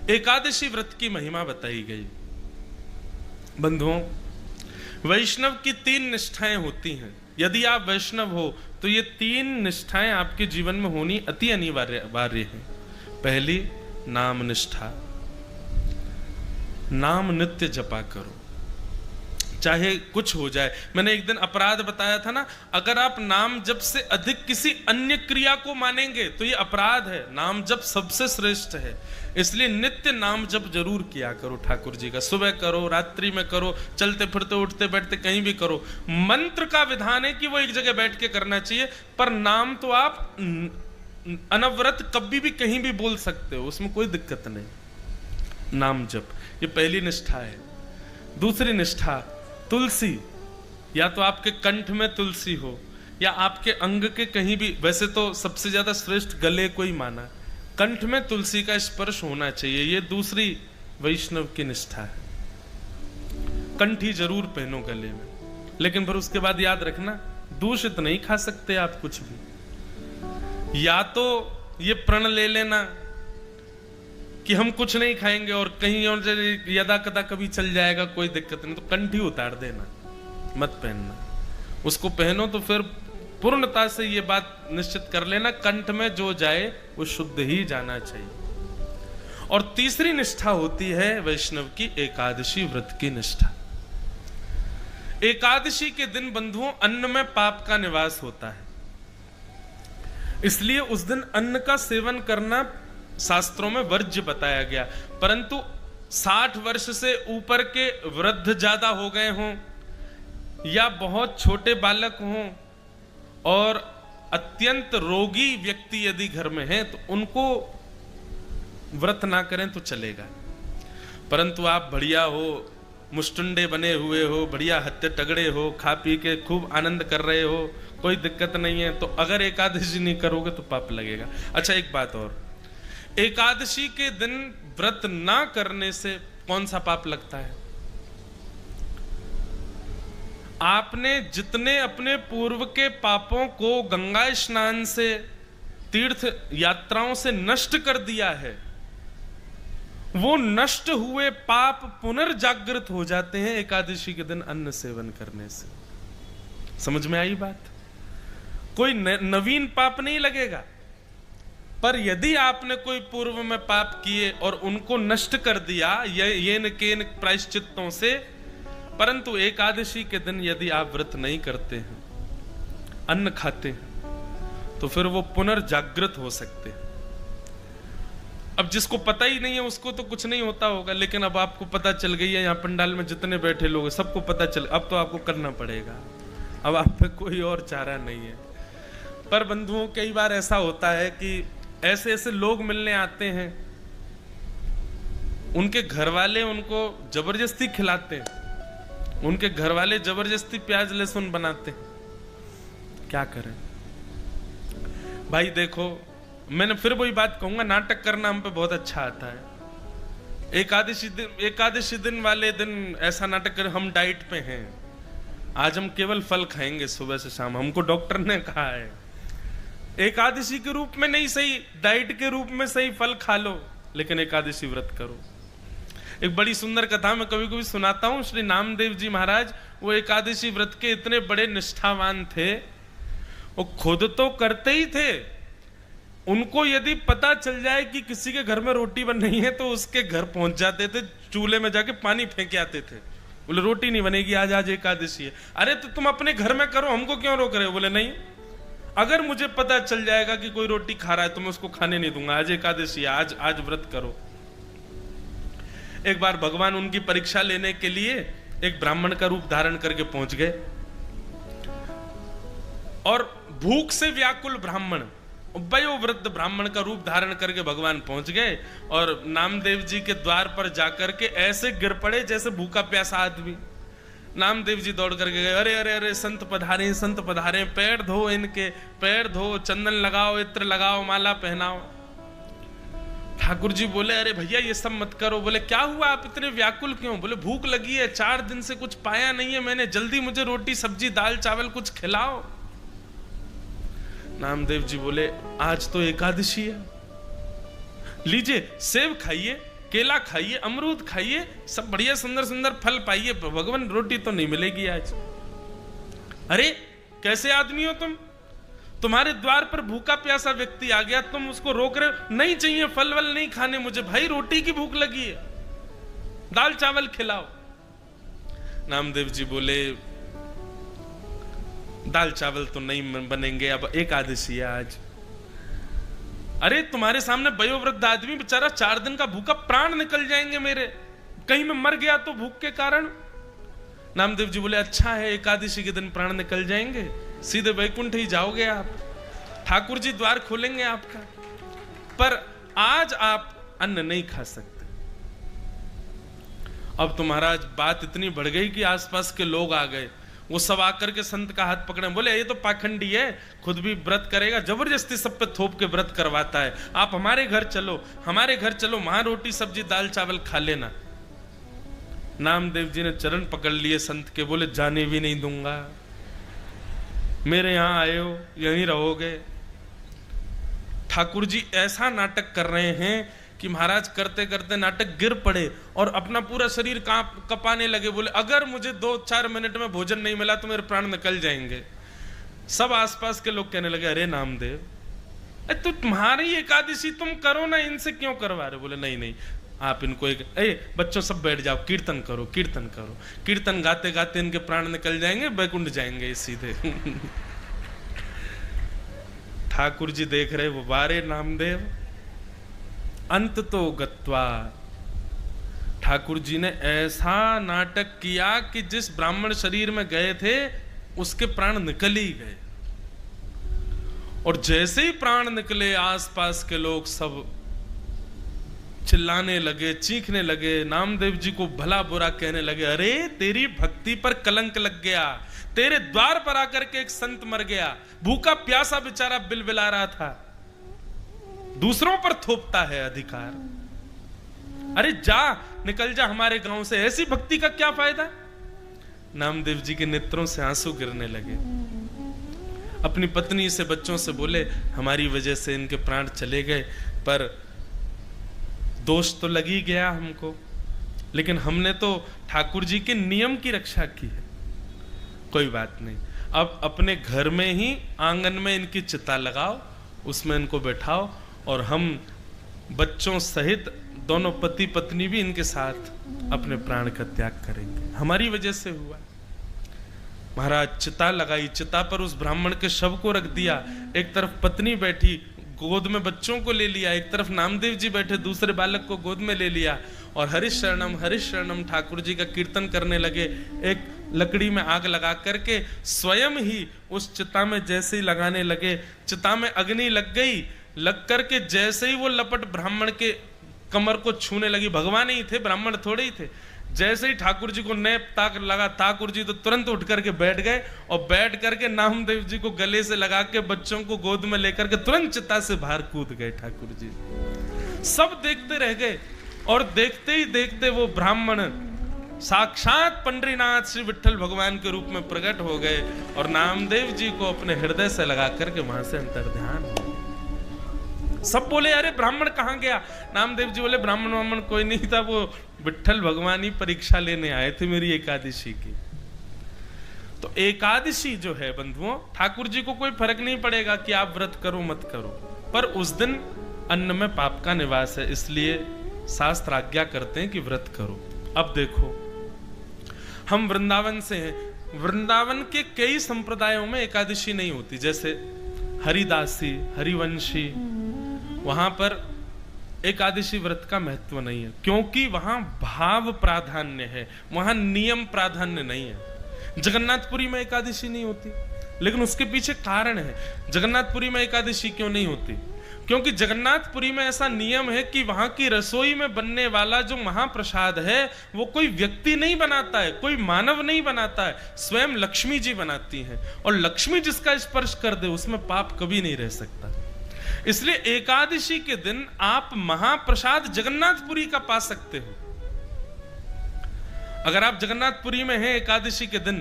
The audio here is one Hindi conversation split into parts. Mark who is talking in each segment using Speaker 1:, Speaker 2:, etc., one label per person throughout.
Speaker 1: एकादशी व्रत की महिमा बताई गई। बंधुओं, वैष्णव की 3 निष्ठाएं होती हैं। यदि आप वैष्णव हो तो ये 3 निष्ठाएं आपके जीवन में होनी अति अनिवार्य है। पहली, नाम निष्ठा। नाम नित्य जपा करो, चाहे कुछ हो जाए। मैंने एक दिन अपराध बताया था ना, अगर आप नाम जप से अधिक किसी अन्य क्रिया को मानेंगे तो ये अपराध है। नाम जप सबसे श्रेष्ठ है, इसलिए नित्य नाम जप जरूर किया करो ठाकुर जी का। सुबह करो, रात्रि में करो, चलते फिरते उठते बैठते कहीं भी करो। मंत्र का विधान है कि वो एक जगह बैठ के करना चाहिए, पर नाम तो आप अनवरत कभी भी कहीं भी बोल सकते हो, उसमें कोई दिक्कत नहीं। नाम जप, ये पहली निष्ठा है। दूसरी निष्ठा, तुलसी। या तो आपके कंठ में तुलसी हो या आपके अंग के कहीं भी, वैसे तो सबसे ज्यादा श्रेष्ठ गले को ही माना, कंठ में तुलसी का स्पर्श होना चाहिए। ये दूसरी वैष्णव की निष्ठा है। कंठी जरूर पहनो गले में, लेकिन फिर उसके बाद याद रखना, दूषित नहीं खा सकते आप कुछ भी। या तो ये प्रण ले लेना कि हम कुछ नहीं खाएंगे और कहीं और यदा कदा कभी चल जाएगा, कोई दिक्कत नहीं, तो कंठी उतार देना, मत पहनना। उसको पहनो तो फिर पूर्णता से ये बात निश्चित कर लेना, कंठ में जो जाए वो शुद्ध ही जाना चाहिए। और तीसरी निष्ठा होती है वैष्णव की एकादशी व्रत की निष्ठा। एकादशी के दिन बंधुओं अन्न में पाप का निवास होता है, इसलिए उस दिन अन्न का सेवन करना शास्त्रों में वर्ज्य बताया गया। परंतु 60 वर्ष से ऊपर के वृद्ध ज्यादा हो गए हों या बहुत छोटे बालक हों और अत्यंत रोगी व्यक्ति यदि घर में हैं तो उनको व्रत ना करें तो चलेगा। परंतु आप बढ़िया हो, मुष्टुंडे बने हुए हो, बढ़िया हत्ते तगड़े हो, खा पी के खूब आनंद कर रहे हो, कोई दिक्कत नहीं है, तो अगर एकादशी नहीं करोगे तो पाप लगेगा। अच्छा, एक बात और, एकादशी के दिन व्रत ना करने से कौन सा पाप लगता है? आपने जितने अपने पूर्व के पापों को गंगा स्नान से, तीर्थ यात्राओं से नष्ट कर दिया है, वो नष्ट हुए पाप पुनर्जागृत हो जाते हैं एकादशी के दिन अन्न सेवन करने से। समझ में आई बात? कोई नवीन पाप नहीं लगेगा, पर यदि आपने कोई पूर्व में पाप किए और उनको नष्ट कर दिया ये न केन प्रायश्चित्तों से, परंतु एकादशी के दिन यदि आप व्रत नहीं करते हैं, अन्न खाते हैं, तो फिर वो पुनर्जागृत हो सकते हैं। अब जिसको पता ही नहीं है उसको तो कुछ नहीं होता होगा, लेकिन अब आपको पता चल गई है, यहाँ पंडाल में जितने बैठे लोग सबको पता चल, अब तो आपको करना पड़ेगा, अब आप पे कोई और चारा नहीं है। पर बंधुओं, कई बार ऐसा होता है कि ऐसे ऐसे लोग मिलने आते हैं, उनके घर वाले उनको जबरदस्ती खिलाते हैं, उनके घर वाले जबरदस्ती प्याज लहसुन बनाते हैं, क्या करें भाई? देखो, मैंने फिर वही बात कहूंगा, नाटक करना हम पे बहुत अच्छा आता है। एकादशी दिन वाले दिन ऐसा नाटक करें, हम डाइट पे हैं, आज हम केवल फल खाएंगे सुबह से शाम, हमको डॉक्टर ने कहा है। एकादशी के रूप में नहीं सही, डाइट के रूप में सही, फल खा लो, लेकिन एकादशी व्रत करो। एक बड़ी सुंदर कथा मैं कभी कभी सुनाता हूं। श्री नामदेव जी महाराज, वो एकादशी व्रत के इतने बड़े निष्ठावान थे, वो खुद तो करते ही थे, उनको यदि पता चल जाए कि किसी के घर में रोटी बन रही है तो उसके घर पहुंच जाते थे, चूल्हे में जाके पानी फेंक आते थे। बोले रोटी नहीं बनेगी आज, आज एकादशी है। अरे तो तुम अपने घर में करो, हमको क्यों रोक रहे हो? बोले नहीं, अगर मुझे पता चल जाएगा कि कोई रोटी खा रहा है तो मैं उसको खाने नहीं दूंगा, आज एकादशी है, आज व्रत करो। एक बार भगवान उनकी परीक्षा लेने के लिए एक ब्राह्मण का रूप धारण करके पहुंच गए, और भूख से व्याकुल ब्राह्मण, वयोवृद्ध ब्राह्मण का रूप धारण करके भगवान पहुंच गए, और नामदेव जी के द्वार पर जाकर के ऐसे गिर पड़े जैसे भूखा प्यासा आदमी। नामदेव जी दौड़ करके गए, अरे अरे अरे संत पधारे, संत पधारे, पैर धो इनके, पैर धो, चंदन लगाओ, इत्र लगाओ, माला पहनाओ। ठाकुर जी बोले, अरे भैया ये सब मत करो। बोले क्या हुआ, आप इतने व्याकुल क्यों? बोले भूख लगी है, 4 दिन से कुछ पाया नहीं है मैंने, जल्दी मुझे रोटी सब्जी दाल चावल कुछ खिलाओ। नामदेव जी बोले आज तो एकादशी है, लीजिए सेब खाइए, केला खाइए, अमरूद खाइए, सब बढ़िया सुंदर सुंदर फल पाइए, भगवान रोटी तो नहीं मिलेगी आज। अरे कैसे आदमी हो तुम? तुम्हारे द्वार पर भूखा प्यासा व्यक्ति आ गया, तुम उसको रोक रहे हो, नहीं चाहिए फल वल नहीं खाने मुझे, भाई रोटी की भूख लगी है, दाल चावल खिलाओ। नामदेव जी बोले दाल चावल तो नहीं बनेंगे, अब एकादशी है आज। अरे तुम्हारे सामने वयोवृद्ध आदमी बेचारा 4 दिन का भूखा, प्राण निकल जाएंगे मेरे, कहीं मैं मर गया तो भूख के कारण। नामदेव जी बोले अच्छा है, एकादशी के दिन प्राण निकल जाएंगे, सीधे वैकुंठ ही जाओगे आप, ठाकुर जी द्वार खोलेंगे आपका, पर आज आप अन्न नहीं खा सकते। अब तो महाराज बात इतनी बढ़ गई कि आसपास के लोग आ गए, वो सब आकर के संत का हाथ पकड़े, बोले ये तो पाखंडी है, खुद भी व्रत करेगा, जबरदस्ती सब पे थोप के व्रत करवाता है, आप हमारे घर चलो, हमारे घर चलो, वहां रोटी सब्जी दाल चावल खा लेना। नामदेव जी ने चरण पकड़ लिए संत के, बोले जाने भी नहीं दूंगा, मेरे यहां आए हो यहीं रहोगे। ठाकुर जी ऐसा नाटक कर रहे हैं कि महाराज करते करते नाटक गिर पड़े और अपना पूरा शरीर कपाने लगे, बोले अगर मुझे 2-4 मिनट में भोजन नहीं मिला तो मेरे प्राण निकल जाएंगे। सब आसपास के लोग कहने लगे अरे नामदेव तो तुम्हारी एकादशी तुम करो ना, इनसे क्यों करवा रहे? बोले नहीं नहीं आप इनको बच्चों सब बैठ जाओ, कीर्तन करो कीर्तन करो, कीर्तन गाते गाते इनके प्राण निकल जाएंगे, बैकुंठ जाएंगे सीधे। ठाकुर जी देख रहे वो बारे नामदेव अंत तो गत्वा। ठाकुर जी ने ऐसा नाटक किया कि जिस ब्राह्मण शरीर में गए थे उसके प्राण निकल ही गए, और जैसे ही प्राण निकले आसपास के लोग सब चिल्लाने लगे, चीखने लगे, नामदेव जी को भला बुरा कहने लगे, अरे तेरी भक्ति पर कलंक लग गया, तेरे द्वार पर आकर के एक संत मर गया, भूखा प्यासा बेचारा बिलबिला रहा था, दूसरों पर थोपता है अधिकार, अरे जा निकल जा हमारे गांव से, ऐसी भक्ति का क्या फायदा? नामदेव जी के नेत्रों से आंसू गिरने लगे, अपनी पत्नी से बच्चों से बोले हमारी वजह से इनके प्राण चले गए, पर दोष तो लग ही गया हमको, लेकिन हमने तो ठाकुर जी के नियम की रक्षा की है, कोई बात नहीं, अब अपने घर में ही आंगन में इनकी चिता लगाओ, उसमें इनको बैठाओ, और हम बच्चों सहित दोनों पति पत्नी भी इनके साथ अपने प्राण का त्याग करेंगे, हमारी वजह से हुआ। महाराज चिता लगाई, चिता पर उस ब्राह्मण के शव को रख दिया, एक तरफ पत्नी बैठी गोद में बच्चों को ले लिया, एक तरफ नामदेव जी बैठे दूसरे बालक को गोद में ले लिया, और हरिश शरणम ठाकुर जी का कीर्तन करने लगे। एक लकड़ी में आग लगा करके स्वयं ही उस चिता में जैसे ही लगाने लगे, चिता में अग्नि लग गई, लग करके जैसे ही वो लपट ब्राह्मण के कमर को छूने लगी, भगवान ही थे ब्राह्मण थोड़े ही थे, जैसे ही ठाकुर जी को नेप ताक लगा, ठाकुर जी तो तुरंत उठ करके बैठ गए, और बैठ करके नामदेव जी को गले से लगा के बच्चों को गोद में लेकर के तुरंत चिता से बाहर कूद गए ठाकुर जी। सब देखते रह गए, और देखते ही देखते वो ब्राह्मण साक्षात पंडरीनाथ श्री विठ्ठल भगवान के रूप में प्रकट हो गए, और नामदेव जी को अपने हृदय से लगा करके वहां से अंतर्ध्यान हो। सब बोले अरे ब्राह्मण कहाँ गया? नामदेव जी बोले ब्राह्मण कोई नहीं था, वो विठ्ठल भगवान ही परीक्षा लेने आए थे मेरी एकादशी की। तो एकादशी जो है बंधुओं, ठाकुर जी को कोई फर्क नहीं पड़ेगा कि आप व्रत करो मत करो, पर उस दिन अन्न में पाप का निवास है, इसलिए शास्त्र आज्ञा करते हैं कि व्रत करो। अब देखो हम वृंदावन से हैं, वृंदावन के कई संप्रदायों में एकादशी नहीं होती, जैसे हरिदासी हरिवंशी, वहां पर एकादशी व्रत का महत्व नहीं है, क्योंकि वहां भाव प्राधान्य है, वहां नियम प्राधान्य नहीं है। जगन्नाथपुरी में एकादशी नहीं होती, लेकिन उसके पीछे कारण है। जगन्नाथपुरी में एकादशी क्यों नहीं होती? क्योंकि जगन्नाथपुरी में ऐसा नियम है कि वहां की रसोई में बनने वाला जो महाप्रसाद है वो कोई व्यक्ति नहीं बनाता है, कोई मानव नहीं बनाता है, स्वयं लक्ष्मी जी बनाती हैं, और लक्ष्मी जिसका स्पर्श कर दे उसमें पाप कभी नहीं रह सकता। इसलिए एकादशी के दिन आप महाप्रसाद जगन्नाथपुरी का पा सकते हो। अगर आप जगन्नाथपुरी में हैं एकादशी के दिन,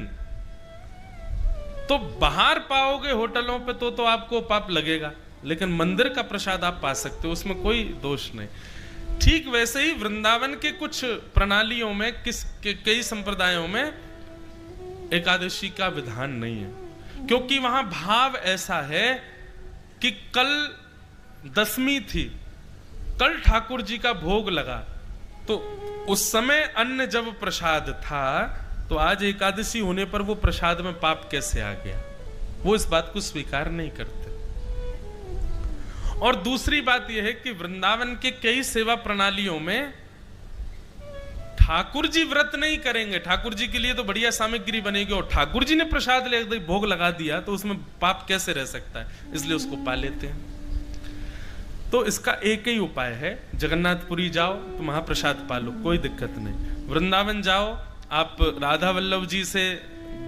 Speaker 1: तो बाहर पाओगे होटलों पे तो आपको पाप लगेगा, लेकिन मंदिर का प्रसाद आप पा सकते हो, उसमें कोई दोष नहीं। ठीक वैसे ही वृंदावन के कुछ प्रणालियों में कई संप्रदायों में एकादशी का विधान नहीं है, क्योंकि वहां भाव ऐसा है कि कल दशमी थी, कल ठाकुर जी का भोग लगा, तो उस समय अन्न जब प्रसाद था तो आज एकादशी होने पर वो प्रसाद में पाप कैसे आ गया, वो इस बात को स्वीकार नहीं करते। और दूसरी बात यह है कि वृंदावन के कई सेवा प्रणालियों में ठाकुर जी व्रत नहीं करेंगे, ठाकुर जी के लिए तो बढ़िया सामग्री बनेगी और ठाकुर जी ने प्रसाद ले भोग लगा दिया तो उसमें पाप कैसे रह सकता है, इसलिए उसको पा लेते हैं। तो इसका एक ही उपाय है, जगन्नाथपुरी जाओ तो महाप्रसाद पालो, कोई दिक्कत नहीं। वृंदावन जाओ, आप राधा वल्लभ जी से,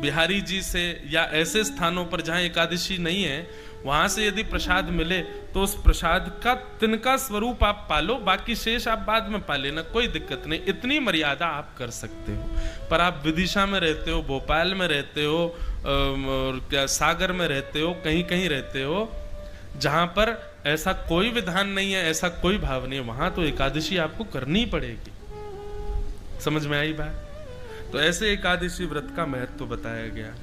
Speaker 1: बिहारी जी से या ऐसे स्थानों पर जहां एकादशी नहीं है वहां से यदि प्रसाद मिले तो उस प्रसाद का तिनका स्वरूप आप पालो, बाकी शेष आप बाद में पा लेना, कोई दिक्कत नहीं। इतनी मर्यादा आप कर सकते हो। पर आप विदिशा में रहते हो, भोपाल में रहते हो, और क्या सागर में रहते हो, कहीं कहीं रहते हो जहां पर ऐसा कोई विधान नहीं है, ऐसा कोई भाव नहीं है, वहां तो एकादशी आपको करनी पड़ेगी। समझ में आई बात? तो ऐसे एकादशी व्रत का महत्व बताया गया।